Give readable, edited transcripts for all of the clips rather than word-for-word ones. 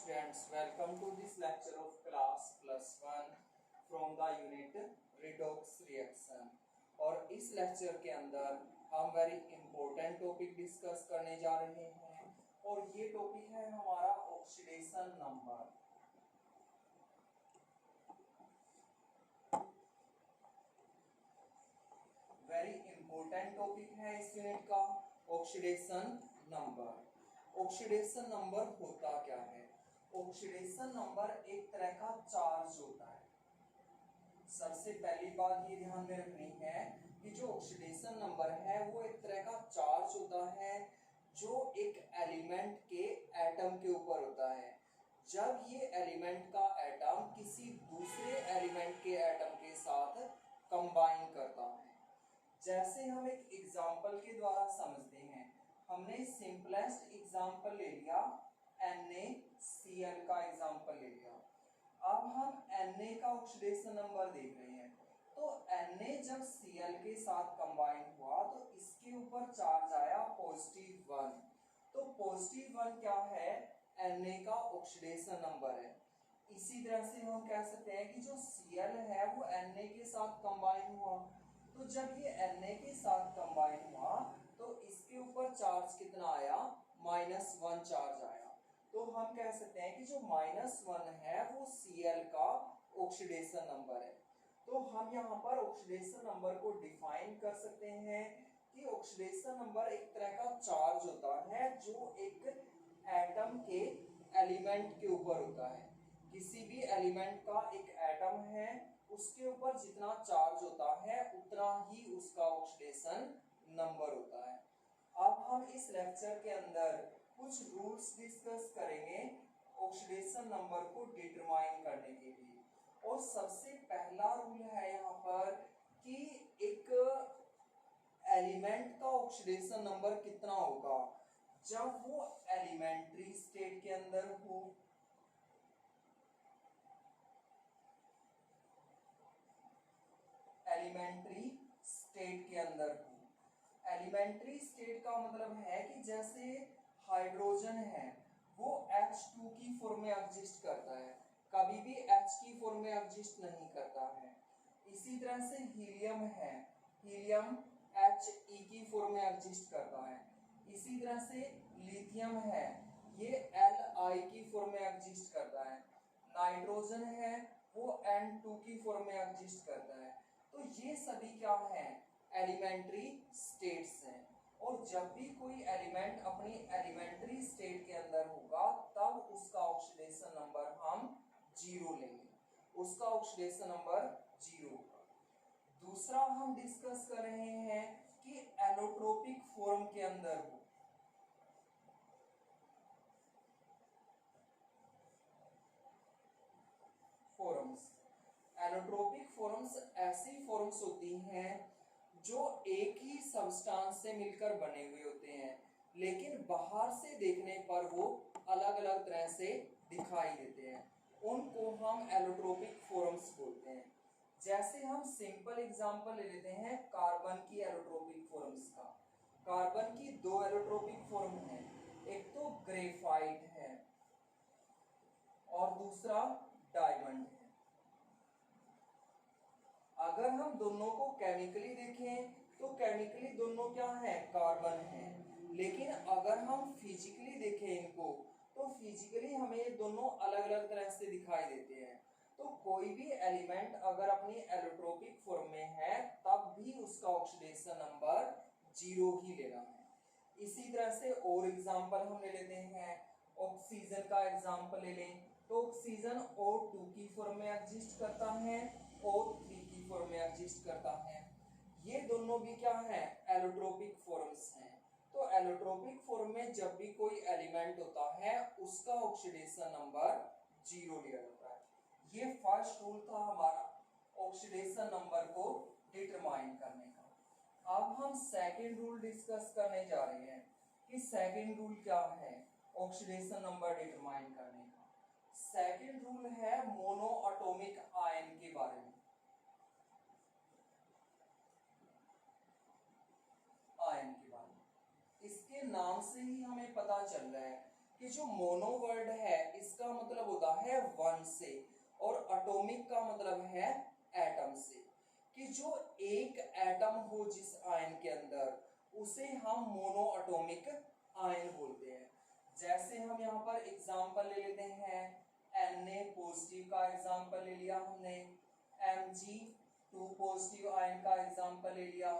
students, welcome to this lecture of class +1 from the unit redox reaction। और इस lecture के अंदर हम वेरी इंपॉर्टेंट टॉपिक डिस्कस करने जा रहे हैं और ये टॉपिक है हमारा oxidation number. Very important topic है इस यूनिट का ऑक्सीडेशन नंबर। ऑक्सीडेशन नंबर होता क्या है? ऑक्सीडेशन नंबर एक तरह का चार्ज होता है। सबसे पहली बात ये ध्यान में रखनी है कि जो ऑक्सीडेशन नंबर है वो एक तरह का चार्ज होता है जो एक एलिमेंट के एटम के ऊपर होता है। जब ये एलिमेंट का एटम किसी दूसरे एलिमेंट के एटम के साथ कंबाइन करता है। जैसे हम एक एग्जाम्पल के द्वारा समझते हैं, हमने सिंपलेस्ट एग्जाम्पल ले लिया NaCl का एग्जाम्पल ले लिया। अब हम Na का ऑक्सीडेशन नंबर देख रहे हैं, तो Na जब Cl के साथ कंबाइन हुआ तो इसके ऊपर चार्ज आया +1। तो +1 क्या है? Na का ऑक्सीडेशन नंबर है। इसी तरह से हम कह सकते हैं कि जो Cl है वो Na के साथ कंबाइन हुआ, तो जब ये Na के साथ कंबाइन हुआ तो इसके ऊपर चार्ज कितना आया? -1 चार्ज आया। तो हम कह सकते हैं कि जो -1 है वो Cl का ऑक्सीडेशन नंबर है। तो हम यहाँ पर ऑक्सीडेशन नंबर को डिफाइन कर सकते हैं कि ऑक्सीडेशन नंबर एक तरह का चार्ज होता है जो एक एटम के एलिमेंट के ऊपर होता है। किसी भी एलिमेंट का एक एटम है, उसके ऊपर जितना चार्ज होता है उतना ही उसका ऑक्सीडेशन नंबर होता है। अब हम इस लेक्चर के अंदर कुछ रूल्स डिस्कस करेंगे ऑक्सीडेशन नंबर को डिटरमाइन करने के लिए। और सबसे पहला रूल है यहाँ पर कि एक एलिमेंट का ऑक्सीडेशन नंबर कितना होगा जब वो एलिमेंट्री स्टेट के अंदर हो। एलिमेंट्री स्टेट के अंदर हो। एलिमेंट्री स्टेट का मतलब है कि जैसे हाइड्रोजन है वो H2 की फॉर्म में एग्जिस्ट करता है, कभी भी H की फॉर्म में एग्जिस्ट नहीं करता है। इसी तरह से हीलियम है, हीलियम He की फॉर्म में एग्जिस्ट करता है। इसी तरह से लिथियम है, ये Li की फॉर्म में एग्जिस्ट करता है। नाइट्रोजन है वो N2 की फॉर्म में एग्जिस्ट करता है। तो ये सभी क्या है? एलिमेंट्री स्टेट्स हैं। और जब भी कोई एलिमेंट अपनी एलिमेंट्री स्टेट के अंदर होगा तब उसका ऑक्सीडेशन नंबर हम 0 लेंगे, उसका ऑक्सीडेशन नंबर 0 होगा। दूसरा हम डिस्कस कर रहे हैं कि एलोट्रोपिक फॉर्म के अंदर हो। फॉर्म्स, एलोट्रोपिक फॉर्म्स ऐसी फॉर्म्स होती हैं जो एक ही सब्सटेंस से मिलकर बने हुए होते हैं, लेकिन बाहर से देखने पर वो अलग अलग तरह से दिखाई देते हैं। उनको हम एलोट्रोपिक फॉर्म्स बोलते हैं। जैसे हम सिंपल एग्जांपल ले लेते हैं कार्बन की एलोट्रोपिक फॉर्म्स का। कार्बन की 2 एलोट्रोपिक फॉर्म हैं, एक तो ग्रेफाइट है और दूसरा डायमंड है। अगर हम दोनों को केमिकली देखें तो केमिकली दोनों क्या है? कार्बन है। लेकिन अगर हम फिजिकली देखें इनको तो फिजिकली हमें ये दोनों अलग अलग तरह से दिखाई देते हैं। तो कोई भी एलिमेंट अगर अपनी एलोट्रोपिक फॉर्म में है तब भी उसका ऑक्सीडेशन नंबर 0 ही लेना है। इसी तरह से और एग्जांपल हम ले लेते हैं, ऑक्सीजन का एग्जांपल ले लें तो ऑक्सीजन O2 की फॉर्म में एग्जिस्ट करता है, O3 की फॉर्म में एग्जिस्ट करता है। ये दोनों भी क्या है? एलोट्रोपिक फॉर्म्स हैं। तो एलोट्रोपिक फॉर्म में जब भी कोई एलिमेंट होता है उसका ऑक्सीडेशन नंबर 0 लिया जाता है। ये फर्स्ट रूल था हमारा ऑक्सीडेशन नंबर को डिटरमाइन करने का। अब हम सेकंड रूल डिस्कस करने जा रहे हैं कि सेकंड रूल क्या है ऑक्सीडेशन नंबर डिटरमाइन करने का। सेकंड रूल है मोनो एटॉमिक आयन के बारे में। आयन के बारे में इसके नाम से ही हमें पता चल रहा है कि जो मोनो वर्ड है इसका है 1 से, और एटॉमिक का मतलब है एटम से, कि जो एक एटम हो जिस आयन के अंदर उसे हम मोनो एटॉमिक आयन बोलते हैं। जैसे हम यहाँ पर एग्जांपल ले लेते हैं, Na पॉजिटिव का एग्जांपल ले लिया हमने, Mg2 पॉजिटिव आयन का एग्जांपल ले लिया,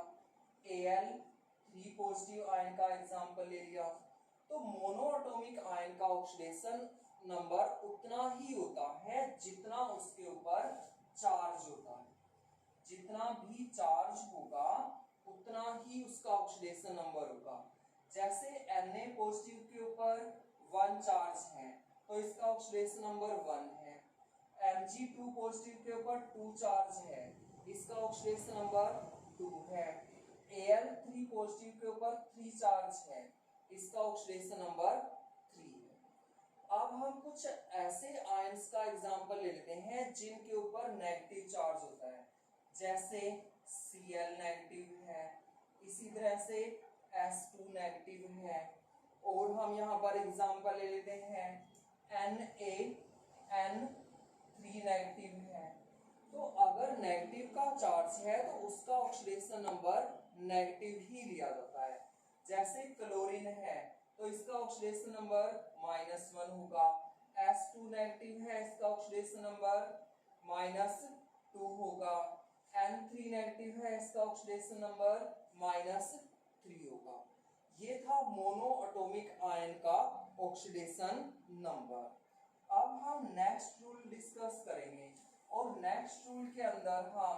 Al3 पॉजिटिव आयन का एग्जांपल ले लिया। तो मोनो एटॉमिक आयन का ऑक्सीडेशन नंबर उतना ही होता है जितना उसके ऊपर चार्ज होता है। जितना भी चार्ज होगा उतना ही उसका ऑक्सीडेशन नंबर होगा। जैसे Na पॉजिटिव के ऊपर 1 चार्ज है तो इसका ऑक्सीडेशन नंबर 1 है। Mg2 पॉजिटिव के ऊपर 2 चार्ज है, इसका ऑक्सीडेशन नंबर 2 है। Al3 पॉजिटिव के ऊपर 3 चार्ज है, इसका ऑक्सीडेशन नंबर 3 है। अब हम कुछ ऐसे आयंस का एग्जांपल ले लेते हैं जिनके ऊपर नेगेटिव चार्ज होता है। जैसे Cl नेगेटिव है, इसी तरह से S2 नेगेटिव है, और हम यहाँ पर एग्जांपल ले लेते हैं NaN3 नेगेटिव है। तो अगर नेगेटिव का चार्ज है तो उसका ऑक्सीडेशन नंबर नेगेटिव ही लिया जाता है। जैसे क्लोरीन है तो इसका ऑक्सीडेशन नंबर -1 होगा। S2 नेगेटिव है, इसका ऑक्सीडेशन नंबर -2 होगा। N3 नेगेटिव है, इसका ऑक्सीडेशन नंबर -3 होगा। ये था मोनो एटॉमिक आयन का ऑक्सीडेशन नंबर। अब हम नेक्स्ट रूल डिस्कस करेंगे, और नेक्स्ट रूल के अंदर हम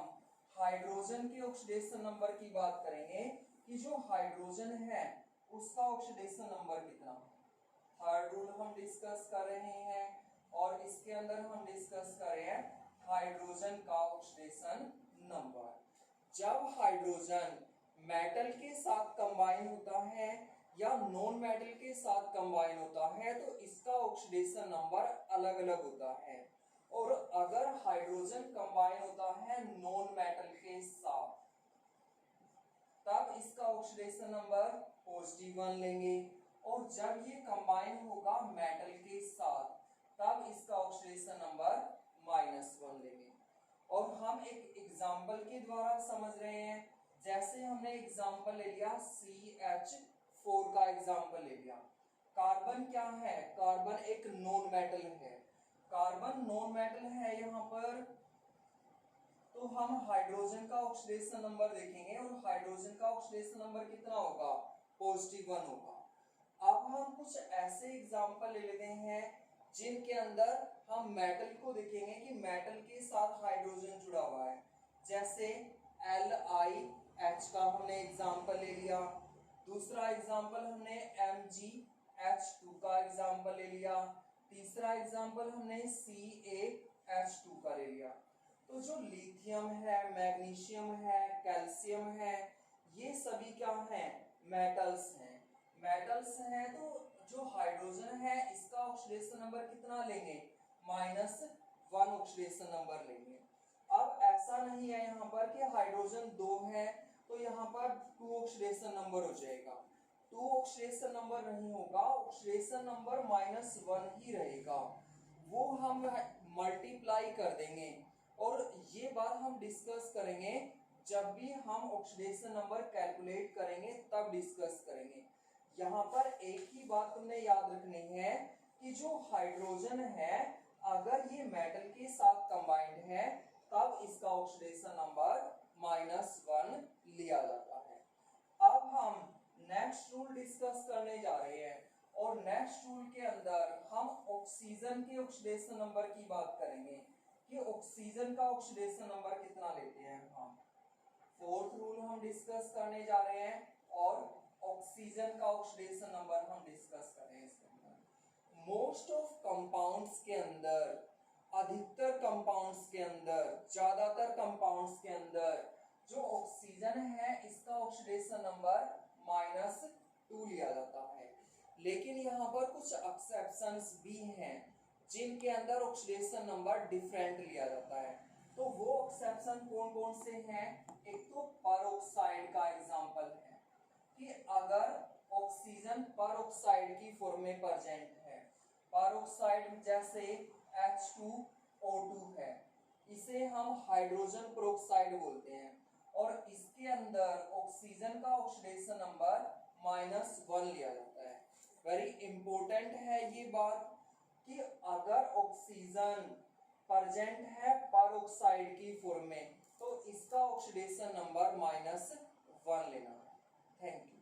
हाइड्रोजन के ऑक्सीडेशन नंबर की बात करेंगे कि जो हाइड्रोजन है उसका ऑक्सीडेशन नंबर कितना है। थर्ड रूल हम डिस्कस कर रहे हैं, और इसके अंदर हम डिस्कस कर रहे हैं हाइड्रोजन का ऑक्सीडेशन नंबर। जब हाइड्रोजन मेटल के साथ कंबाइन होता है या नॉन मेटल के साथ कंबाइन होता है तो इसका ऑक्सीडेशन नंबर अलग अलग होता है। और अगर हाइड्रोजन कंबाइन होता है नॉन मेटल के साथ तब इसका ऑक्सीडेशन नंबर +1 लेंगे, और जब ये कंबाइन होगा मेटल के साथ तब इसका ऑक्सीडेशन नंबर -1 लेंगे। और हम एक एग्जांपल के द्वारा समझ रहे हैं। जैसे हमने एग्जांपल ले लिया CH4 का एग्जांपल ले लिया। कार्बन क्या है, कार्बन एक नॉन मेटल है। कार्बन नॉन मेटल है यहाँ पर, तो हम हाइड्रोजन का ऑक्सीडेशन नंबर देखेंगे, और हाइड्रोजन का ऑक्सीडेशन नंबर कितना होगा, +1 होगा। अब हम कुछ ऐसे एग्जांपल ले लेते हैं जिनके अंदर हम मेटल को देखेंगे कि मेटल के साथ हाइड्रोजन जुड़ा हुआ है। जैसे LiH का हमने एग्जांपल ले लिया। दूसरा एग्जांपल हमने MgH2 का एग्जांपल ले लिया। तीसरा एग्जांपल हमने CaH2 का ले लिया। तो जो लिथियम है, मैग्नीशियम है, कैल्शियम है, ये सभी क्या हैं, मेटल्स हैं। मेटल्स हैं तो जो हाइड्रोजन है इसका ऑक्सीडेशन नंबर कितना लेंगे, -1 ऑक्सीडेशन नंबर लेंगे। अब ऐसा नहीं है यहाँ पर कि हाइड्रोजन 2 है तो यहाँ पर 2 ऑक्सीडेशन नंबर हो जाएगा। 2 ऑक्सीडेशन नंबर नहीं होगा, ऑक्सीडेशन नंबर -1 ही रहेगा। वो हम मल्टीप्लाई कर देंगे, और ये बात हम डिस्कस करेंगे जब भी हम ऑक्सीडेशन नंबर कैलकुलेट करेंगे तब डिस्कस करेंगे। यहाँ पर एक ही बात तुमने याद रखनी है कि जो हाइड्रोजन है अगर ये मेटल के साथ कंबाइंड है तब इसका ऑक्सीडेशन नंबर -1 लिया जाता है। अब हम नेक्स्ट रूल डिस्कस करने जा रहे हैं, और नेक्स्ट रूल के अंदर हम ऑक्सीजन के ऑक्सीडेशन नंबर की बात करेंगे कि ऑक्सीजन का ऑक्सीडेशन नंबर कितना लेते हैं हम। फोर्थ रूल हम डिस्कस करने जा रहे हैं, और ऑक्सीजन का ऑक्सीडेशन नंबर हम डिस्कस कर रहे हैं। इसके अंदर मोस्ट ऑफ कंपाउंड्स के अंदर, अधिकतर कंपाउंड्स के अंदर, ज्यादातर कंपाउंड्स के अंदर जो ऑक्सीजन है इसका ऑक्सीडेशन नंबर -2 लिया जाता है। लेकिन यहाँ पर कुछ एक्सेप्शंस भी हैं जिनके अंदर ऑक्सीडेशन नंबर डिफरेंट लिया जाता है। तो वो एक्सेप्शन कौन कौन से हैं, एक तो परऑक्साइड का एग्जांपल है कि अगर ऑक्सीजन परऑक्साइड की फॉर्म में प्रेजेंट है, परऑक्साइड जैसे H2O2 है, इसे हम हाइड्रोजन पेरोक्साइड बोलते हैं और इसके अंदर ऑक्सीजन का ऑक्सीडेशन नंबर -1 लिया जाता है। वेरी इंपॉर्टेंट है ये बात कि अगर ऑक्सीजन प्रेजेंट है पेरोक्साइड की फॉर्म में तो इसका ऑक्सीडेशन नंबर -1 लेना है। Thank you.